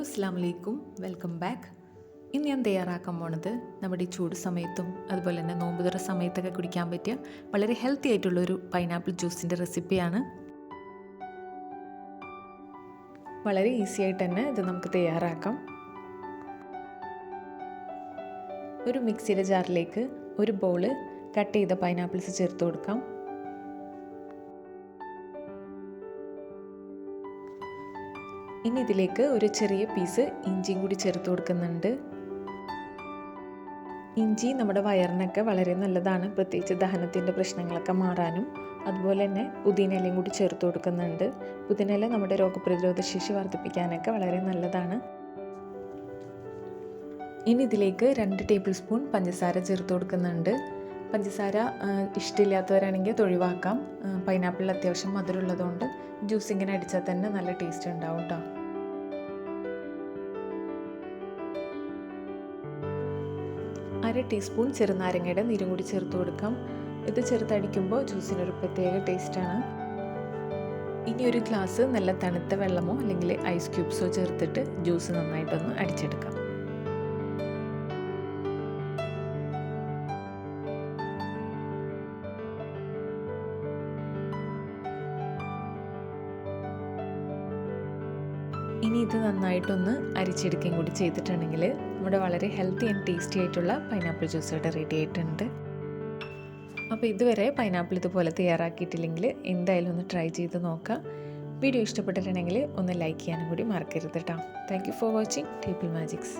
അസ്സാം വലൈക്കും, welcome back. ഇന്ന് ഞാൻ തയ്യാറാക്കാൻ പോണത് നമ്മുടെ ഈ ചൂട് സമയത്തും അതുപോലെ തന്നെ നോമ്പുതുറ സമയത്തൊക്കെ കുടിക്കാൻ പറ്റിയ വളരെ ഹെൽത്തി ആയിട്ടുള്ളൊരു പൈനാപ്പിൾ ജ്യൂസിൻ്റെ റെസിപ്പിയാണ്. വളരെ ഈസി ആയിട്ട് തന്നെ ഇത് നമുക്ക് തയ്യാറാക്കാം. ഒരു മിക്സിയുടെ ജാറിലേക്ക് ഒരു ബൗള് കട്ട് ചെയ്ത പൈനാപ്പിൾസ് ചേർത്ത് കൊടുക്കാം. ഇനി ഇതിലേക്ക് ഒരു ചെറിയ പീസ് ഇഞ്ചിയും കൂടി ചേർത്ത് കൊടുക്കുന്നുണ്ട്. ഇഞ്ചി നമ്മുടെ വയറിനൊക്കെ വളരെ നല്ലതാണ്, പ്രത്യേകിച്ച് ദഹനത്തിൻ്റെ പ്രശ്നങ്ങളൊക്കെ മാറാനും. അതുപോലെ തന്നെ പുതിനയിലയും കൂടി ചേർത്ത് കൊടുക്കുന്നുണ്ട്. പുതിനയില നമ്മുടെ രോഗപ്രതിരോധ ശേഷി വർദ്ധിപ്പിക്കാനൊക്കെ വളരെ നല്ലതാണ്. ഇനി ഇതിലേക്ക് 2 ടേബിൾ സ്പൂൺ പഞ്ചസാര ചേർത്ത് കൊടുക്കുന്നുണ്ട്. പഞ്ചസാര ഇഷ്ടമില്ലാത്തവരാണെങ്കിൽ അത് ഒഴിവാക്കാം. പൈനാപ്പിളിൽ അത്യാവശ്യം മധുരമുള്ളതുകൊണ്ട് ജ്യൂസ് ഇങ്ങനെ അടിച്ചാൽ തന്നെ നല്ല ടേസ്റ്റ് ഉണ്ടാവും കേട്ടോ. അര ടീസ്പൂൺ ചെറുനാരങ്ങയുടെ നീരും കൂടി ചേർത്ത് കൊടുക്കാം. ഇത് ചേർത്തടിക്കുമ്പോൾ ജ്യൂസിനൊരു പ്രത്യേക ടേസ്റ്റാണ്. ഇനി ഒരു ഗ്ലാസ് നല്ല തണുത്ത വെള്ളമോ അല്ലെങ്കിൽ ഐസ് ക്യൂബ്സോ ചേർത്തിട്ട് ജ്യൂസ് നന്നായിട്ടൊന്ന് അടിച്ചെടുക്കാം. ഇനി ഇത് നന്നായിട്ടൊന്ന് അരിച്ചെടുക്കുകയും കൂടി ചെയ്തിട്ടുണ്ടെങ്കിൽ നമ്മുടെ വളരെ ഹെൽത്തി ആൻഡ് ടേസ്റ്റി ആയിട്ടുള്ള പൈനാപ്പിൾ ജ്യൂസ് ഇവിടെ റെഡി ആയിട്ടുണ്ട്. അപ്പോൾ ഇതുവരെ പൈനാപ്പിൾ ഇതുപോലെ തയ്യാറാക്കിയിട്ടില്ലെങ്കിൽ എന്തായാലും ഒന്ന് ട്രൈ ചെയ്ത് നോക്കാം. വീഡിയോ ഇഷ്ടപ്പെട്ടിട്ടുണ്ടെങ്കിൽ ഒന്ന് ലൈക്ക് ചെയ്യാനും കൂടി മറക്കരുത് കേട്ടോ. Thank you for watching table magics.